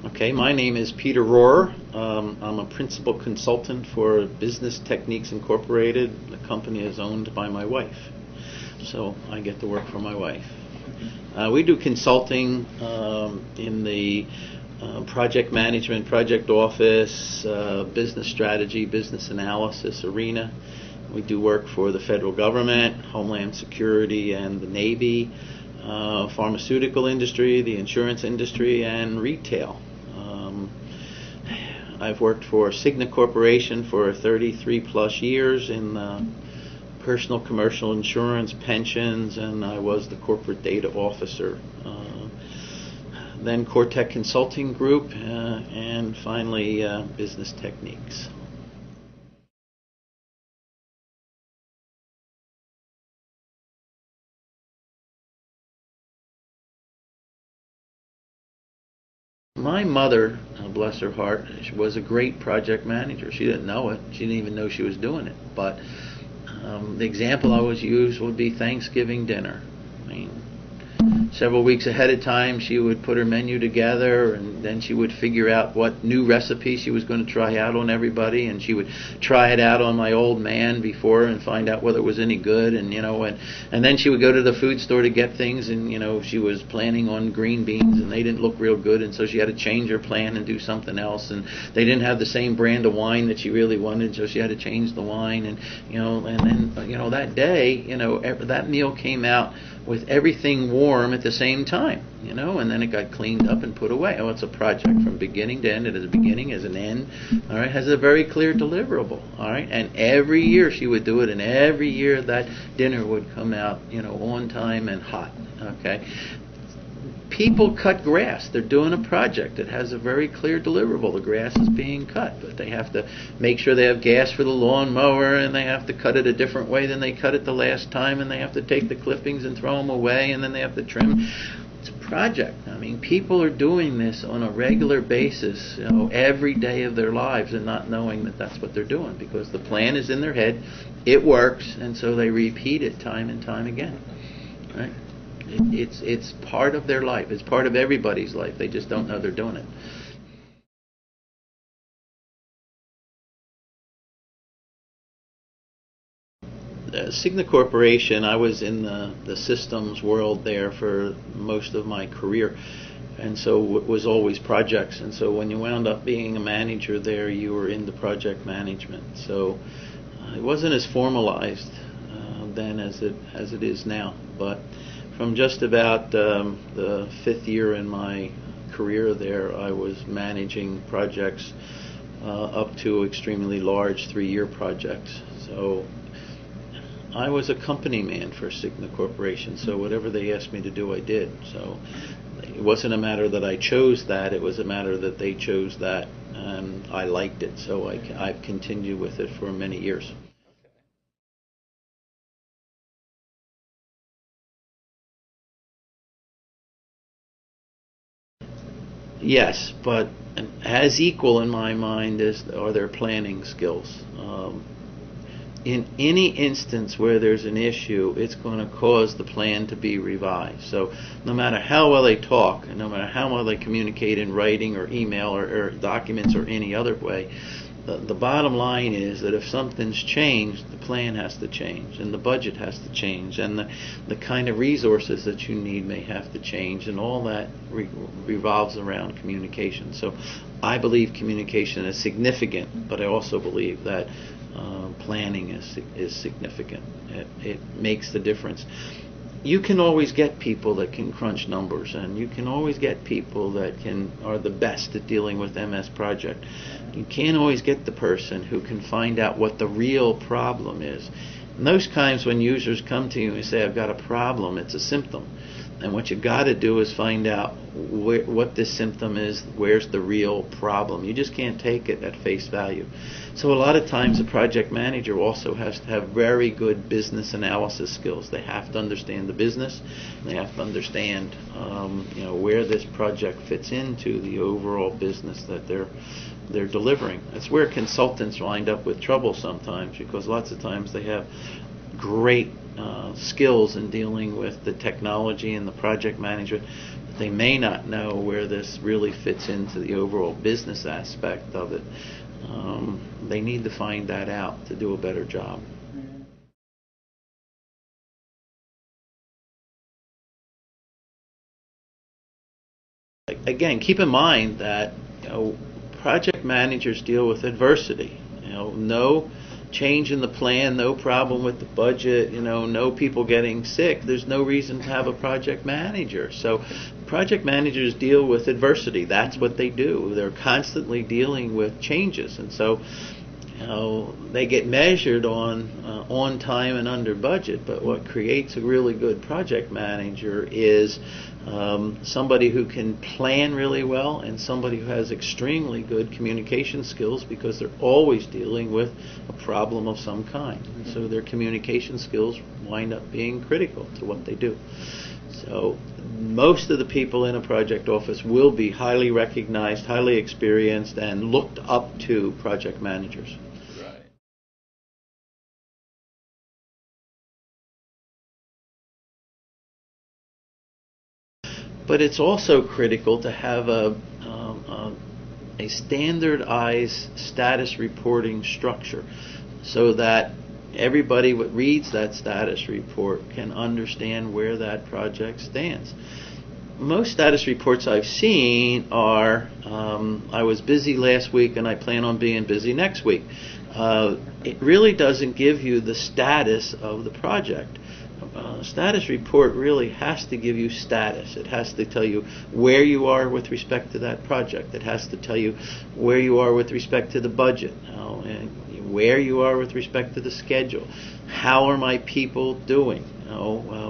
Okay, my name is Peter Rohrer. I'm a principal consultant for Business Techniques Incorporated. The company is owned by my wife, so I get to work for my wife. We do consulting in the project management, project office, business strategy, business analysis arena. We do work for the federal government, Homeland Security, and the Navy, pharmaceutical industry, the insurance industry, and retail. I've worked for Cigna Corporation for 33 plus years in personal commercial insurance, pensions, and I was the corporate data officer. Then Cortec Consulting Group, and finally Business Techniques. My mother, bless her heart, she was a great project manager. She didn't know it. She didn't even know she was doing it. But the example I always use would be Thanksgiving dinner. I mean, several weeks ahead of time, she would put her menu together, and then she would figure out what new recipe she was going to try out on everybody, and she would try it out on my old man before and find out whether it was any good, and then she would go to the food store to get things, and she was planning on green beans, and they didn't look real good, and so she had to change her plan and do something else, and they didn't have the same brand of wine that she really wanted, so she had to change the wine, and then that day, that meal came out with everything warm at the same time, and then it got cleaned up and put away. Oh, it's a project from beginning to end. It has a beginning, has an end, all right, has a very clear deliverable, all right, and every year she would do it, and every year that dinner would come out, on time and hot, okay. People cut grass. They're doing a project that has a very clear deliverable. The grass is being cut, but they have to make sure they have gas for the lawnmower, and they have to cut it a different way than they cut it the last time, and they have to take the clippings and throw them away, and then they have to trim. It's a project. I mean, people are doing this on a regular basis, every day of their lives, and not knowing that that's what they're doing, because the plan is in their head, it works, and so they repeat it time and time again, right? It's part of their life. It's part of everybody's life. They just don't know they're doing it. Cigna Corporation, I was in the systems world there for most of my career, and so it was always projects. And so when you wound up being a manager there, you were into project management. So it wasn't as formalized then as it is now, but from just about the fifth year in my career there, I was managing projects up to extremely large 3-year projects. So I was a company man for Cigna Corporation, so whatever they asked me to do, I did. So it wasn't a matter that I chose that, it was a matter that they chose that, and I liked it, so I've continued with it for many years. Yes, but as equal in my mind are their planning skills. In any instance where there's an issue, it's going to cause the plan to be revised. So no matter how well they talk, and no matter how well they communicate in writing or email or documents or any other way, the bottom line is that if something's changed, the plan has to change, and the budget has to change, and the kind of resources that you need may have to change, and all that revolves around communication. So I believe communication is significant, but I also believe that planning is significant. It makes the difference. You can always get people that can crunch numbers, and you can always get people that are the best at dealing with MS Project. You can't always get the person who can find out what the real problem is. And those times when users come to you and say, I've got a problem, it's a symptom. And what you've got to do is find out what this symptom is, where's the real problem. You just can't take it at face value. So a lot of times a project manager also has to have very good business analysis skills. They have to understand the business. They have to understand where this project fits into the overall business that they're delivering. That's where consultants wind up with trouble sometimes, because lots of times they have great skills in dealing with the technology and the project management, but they may not know where this really fits into the overall business aspect of it. They need to find that out to do a better job. Again, keep in mind that project managers deal with adversity. No change in the plan, no problem with the budget, no people getting sick. There's no reason to have a project manager. So project managers deal with adversity. That's what they do. They're constantly dealing with changes, and so they get measured on time and under budget. But what creates a really good project manager is somebody who can plan really well and somebody who has extremely good communication skills, because they're always dealing with a problem of some kind. And so their communication skills wind up being critical to what they do. So most of the people in a project office will be highly recognized, highly experienced, and looked up to project managers. But it's also critical to have a standardized status reporting structure, so that everybody that reads that status report can understand where that project stands. Most status reports I've seen are, I was busy last week and I plan on being busy next week. It really doesn't give you the status of the project. Status report really has to give you status. It has to tell you where you are with respect to that project. It has to tell you where you are with respect to the budget, and where you are with respect to the schedule. How are my people doing?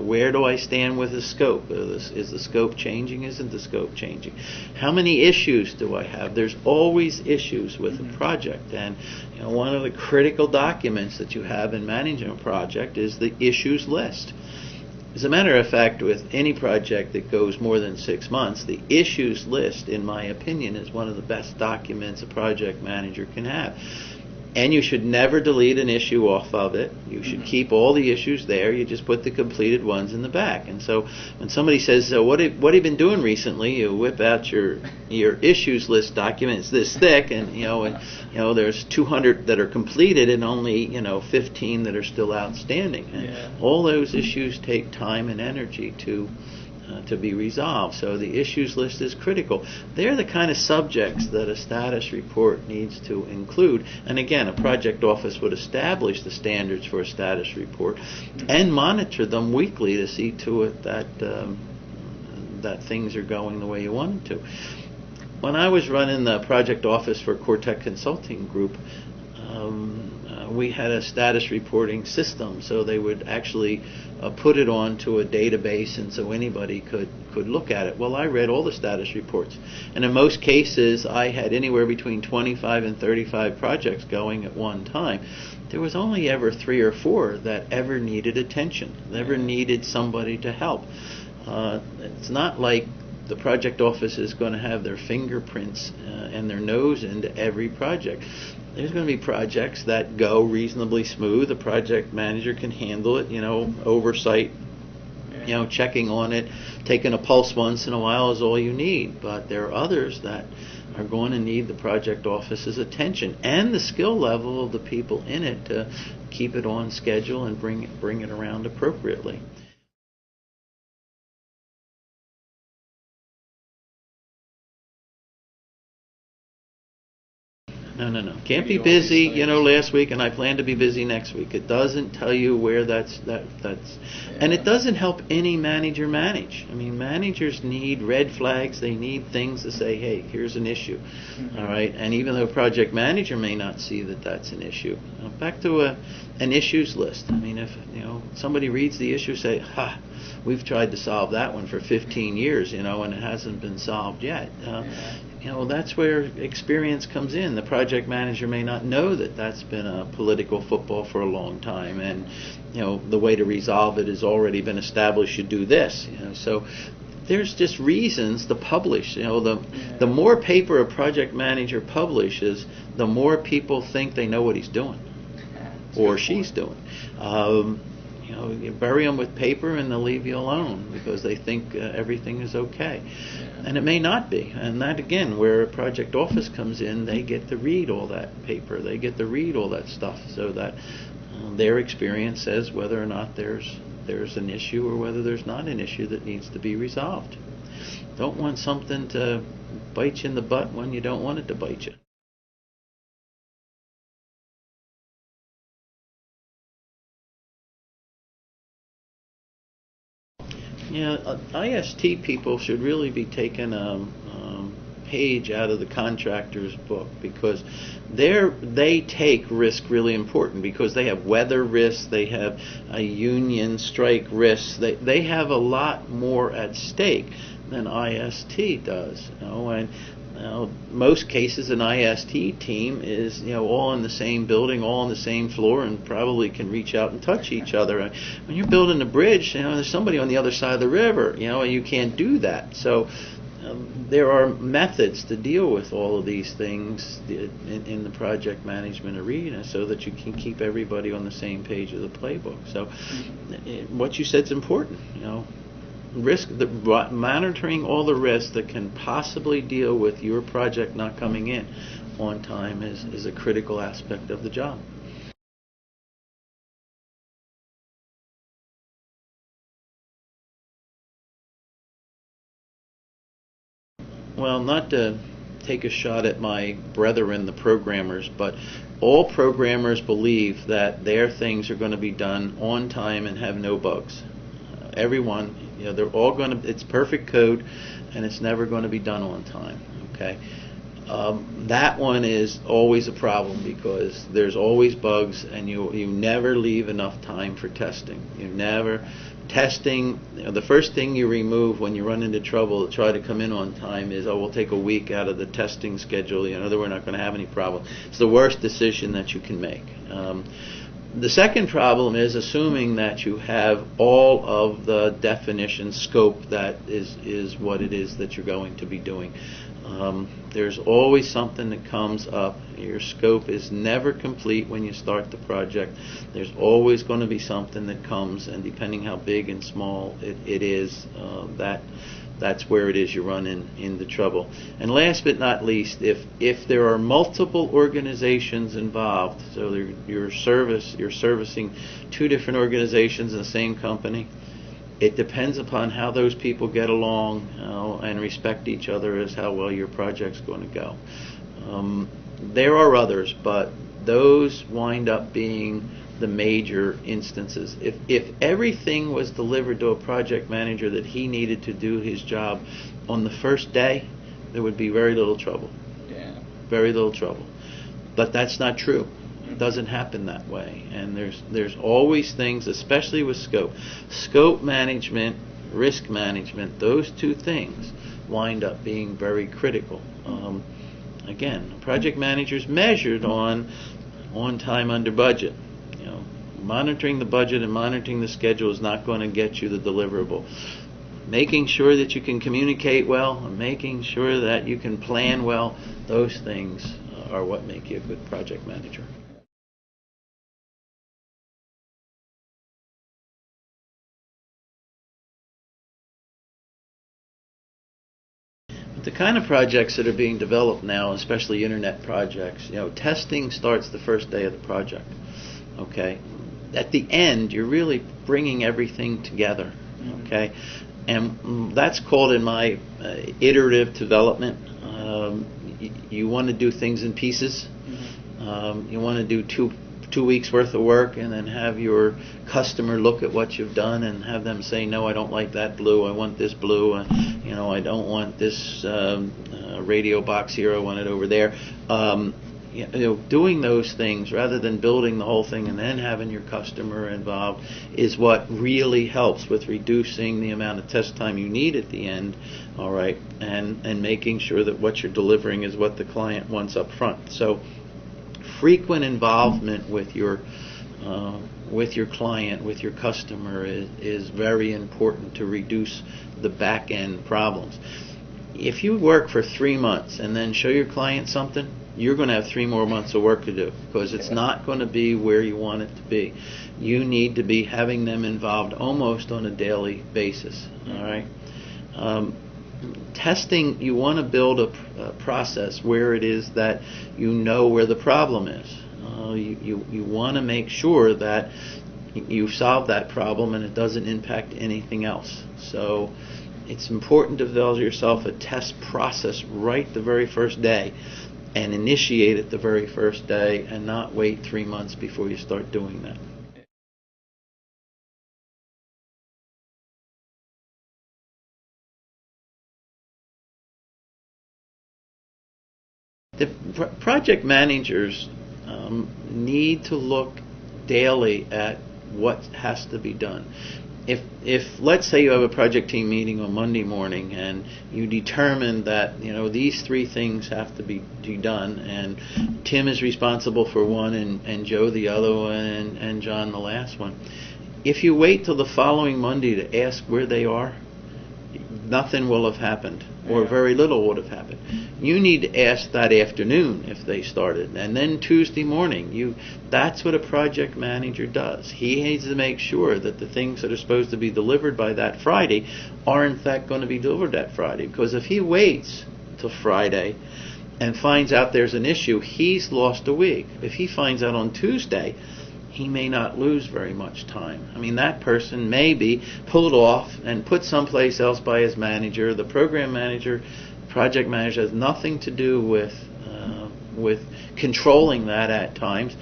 Where do I stand with the scope? Is the scope changing? Isn't the scope changing? How many issues do I have? There's always issues with a project, and one of the critical documents that you have in managing a project is the issues list. As a matter of fact, with any project that goes more than 6 months, the issues list, in my opinion, is one of the best documents a project manager can have. And you should never delete an issue off of it. You should keep all the issues there. You just put the completed ones in the back. And so when somebody says, so what have you been doing recently? You whip out your issues list document. It's this thick, and there's 200 that are completed and only 15 that are still outstanding. And all those issues take time and energy to be resolved. So the issues list is critical. They're the kind of subjects that a status report needs to include. And again, a project office would establish the standards for a status report and monitor them weekly to see to it that that things are going the way you want them to. When I was running the project office for Cortec Consulting Group, we had a status reporting system, so they would actually put it onto a database, and so anybody could look at it. Well, I read all the status reports, and in most cases I had anywhere between 25 and 35 projects going at one time. There was only ever 3 or 4 that ever needed attention, ever needed somebody to help. It's not like the project office is going to have their fingerprints and their nose into every project. There's going to be projects that go reasonably smooth. The project manager can handle it, oversight, checking on it, taking a pulse once in a while is all you need. But there are others that are going to need the project office's attention and the skill level of the people in it to keep it on schedule and bring it around appropriately. No. Can't be busy, last week and I plan to be busy next week. It doesn't tell you where that's and it doesn't help any manager manage. I mean, managers need red flags. They need things to say, hey, here's an issue. All right, and even though a project manager may not see that that's an issue. Back to an issues list. I mean, if somebody reads the issue, say, we've tried to solve that one for 15 years, and it hasn't been solved yet. That's where experience comes in. The project manager may not know that that's been a political football for a long time, and the way to resolve it has already been established. You do this. So there's just reasons to publish. The more paper a project manager publishes, the more people think they know what he's doing or she's doing. You bury them with paper and they'll leave you alone because they think everything is okay. And it may not be. And that, again, where a project office comes in, they get to read all that paper. They get to read all that stuff so that their experience says whether or not there's an issue or whether there's not an issue that needs to be resolved. Don't want something to bite you in the butt when you don't want it to bite you. Yeah, IST people should really be taking a page out of the contractor's book because they take risk really important because they have weather risks, they have a union strike risks, they have a lot more at stake than IST does. And most cases an IST team is all in the same building, all on the same floor, and probably can reach out and touch each other. When you're building a bridge, there's somebody on the other side of the river, and you can't do that. So there are methods to deal with all of these things in the project management arena so that you can keep everybody on the same page of the playbook. So what you said is important. Monitoring all the risks that can possibly deal with your project not coming in on time is a critical aspect of the job. Well, not to take a shot at my brethren, the programmers, but all programmers believe that their things are going to be done on time and have no bugs. Everyone, they're all going to, it's perfect code, and it's never going to be done on time, okay? That one is always a problem because there's always bugs, and you never leave enough time for testing. Testing, the first thing you remove when you run into trouble to try to come in on time is, we'll take a week out of the testing schedule, we're not going to have any problem. It's the worst decision that you can make. The second problem is assuming that you have all of the definition scope that is what it is that you're going to be doing. There's always something that comes up. Your scope is never complete when you start the project. There's always going to be something that comes, and depending how big and small it is, that's where it is you run into trouble. And last but not least, if there are multiple organizations involved, so you're servicing two different organizations in the same company, it depends upon how those people get along and respect each other as how well your project's going to go. There are others, but those wind up being the major instances. If everything was delivered to a project manager that he needed to do his job on the first day, there would be very little trouble. Yeah. Very little trouble. But that's not true. It doesn't happen that way. And there's always things, especially with scope management, risk management, those two things wind up being very critical. Again, project managers measured on time under budget. Monitoring the budget and monitoring the schedule is not going to get you the deliverable. Making sure that you can communicate well and making sure that you can plan well, those things are what make you a good project manager. The kind of projects that are being developed now, especially internet projects, testing starts the first day of the project. Okay, at the end, you're really bringing everything together. Okay, and that's called in my iterative development. You want to do things in pieces. You want to do two weeks worth of work and then have your customer look at what you've done and have them say, no, I don't like that blue, I want this blue, I don't want this radio box here, I want it over there. Doing those things rather than building the whole thing and then having your customer involved is what really helps with reducing the amount of test time you need at the end, all right, and making sure that what you're delivering is what the client wants up front. So frequent involvement with your client, with your customer is very important to reduce the back end problems. If you work for 3 months and then show your client something, you're going to have 3 more months of work to do, because it's not going to be where you want it to be. You need to be having them involved almost on a daily basis. All right. Testing, you want to build a process where it is that you know where the problem is. You want to make sure that you solve that problem and it doesn't impact anything else. So it's important to develop yourself a test process right the very first day, and initiate it the very first day, and not wait 3 months before you start doing that. The project managers need to look daily at what has to be done. If let's say you have a project team meeting on Monday morning, and you determine that these 3 things have to be done, and Tim is responsible for one, and Joe the other one, and John the last one. If you wait till the following Monday to ask where they are, nothing will have happened, or very little would have happened. You need to ask that afternoon if they started, and then Tuesday morning. That's what a project manager does. He needs to make sure that the things that are supposed to be delivered by that Friday are in fact going to be delivered that Friday. Because if he waits till Friday and finds out there's an issue, he's lost a week. If he finds out on Tuesday, he may not lose very much time. I mean, that person may be pulled off and put someplace else by his manager. The program manager, project manager, has nothing to do with controlling that at times.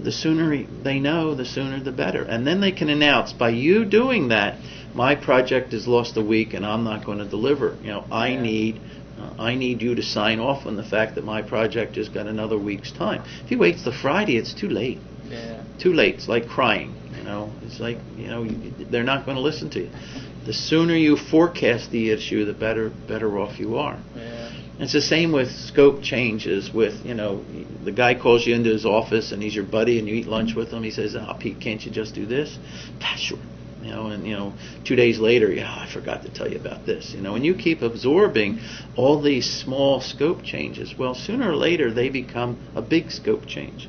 The sooner they know, the sooner the better. And then they can announce, by you doing that, my project has lost a week and I'm not going to deliver. I need you to sign off on the fact that my project has got another week's time. If he waits till Friday, it's too late. Too late. It's like crying. It's like they're not going to listen to you. The sooner you forecast the issue, the better off you are. It's the same with scope changes. With the guy calls you into his office and he's your buddy and you eat lunch with him. He says, "Oh, Pete, can't you just do this?" Sure. And 2 days later, I forgot to tell you about this. And you keep absorbing all these small scope changes. Well, sooner or later they become a big scope change.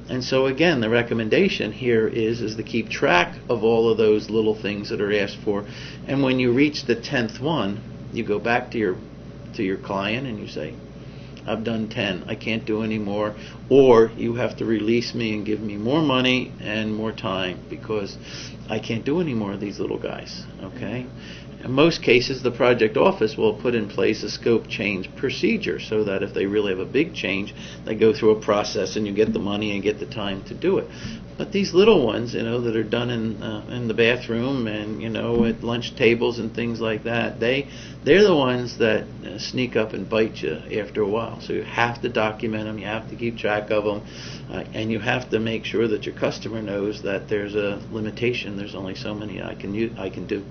And so again, the recommendation here is to keep track of all of those little things that are asked for. And when you reach the 10th one, you go back to your client and you say, "I've done 10. I can't do any more." Or you have to release me and give me more money and more time, because I can't do any more of these little guys. Okay? In most cases, the project office will put in place a scope change procedure, so that if they really have a big change, they go through a process and you get the money and get the time to do it. But these little ones, that are done in the bathroom and at lunch tables and things like that, they're the ones that sneak up and bite you after a while. So you have to document them, you have to keep track of them, and you have to make sure that your customer knows that there's a limitation. There's only so many I can do.